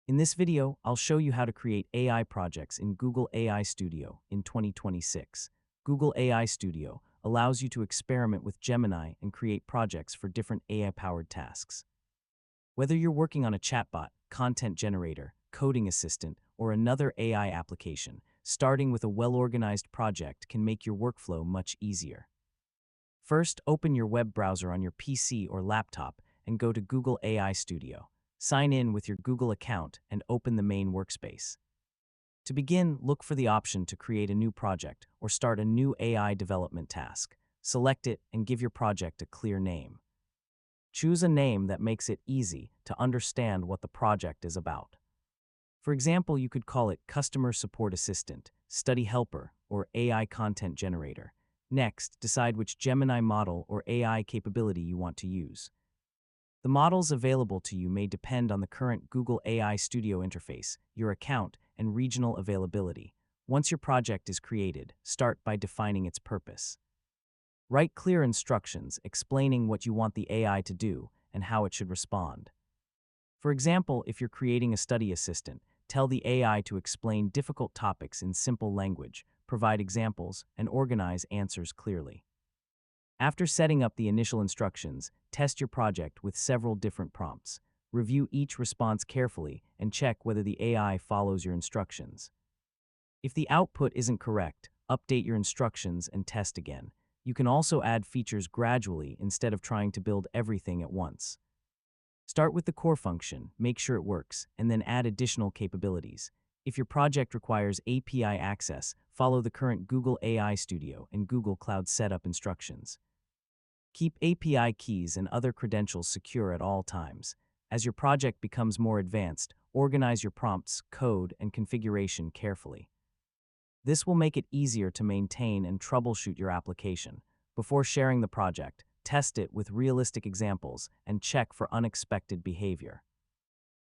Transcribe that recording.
In this video, I'll show you how to create AI projects in Google AI Studio in 2026. Google AI Studio allows you to experiment with Gemini and create projects for different AI-powered tasks. Whether you're working on a chatbot, content generator, coding assistant, or another AI application, starting with a well-organized project can make your workflow much easier. First, open your web browser on your PC or laptop and go to Google AI Studio. Sign in with your Google account and open the main workspace. To begin, look for the option to create a new project or start a new AI development task. Select it and give your project a clear name. Choose a name that makes it easy to understand what the project is about. For example, you could call it Customer Support Assistant, Study Helper, or AI Content Generator. Next, decide which Gemini model or AI capability you want to use. The models available to you may depend on the current Google AI Studio interface, your account, and regional availability. Once your project is created, start by defining its purpose. Write clear instructions explaining what you want the AI to do and how it should respond. For example, if you're creating a study assistant, tell the AI to explain difficult topics in simple language, provide examples, and organize answers clearly. After setting up the initial instructions, test your project with several different prompts. Review each response carefully and check whether the AI follows your instructions. If the output isn't correct, update your instructions and test again. You can also add features gradually instead of trying to build everything at once. Start with the core function, make sure it works, and then add additional capabilities. If your project requires API access, follow the current Google AI Studio and Google Cloud Setup instructions. Keep API keys and other credentials secure at all times. As your project becomes more advanced, organize your prompts, code, and configuration carefully. This will make it easier to maintain and troubleshoot your application. Before sharing the project, test it with realistic examples and check for unexpected behavior.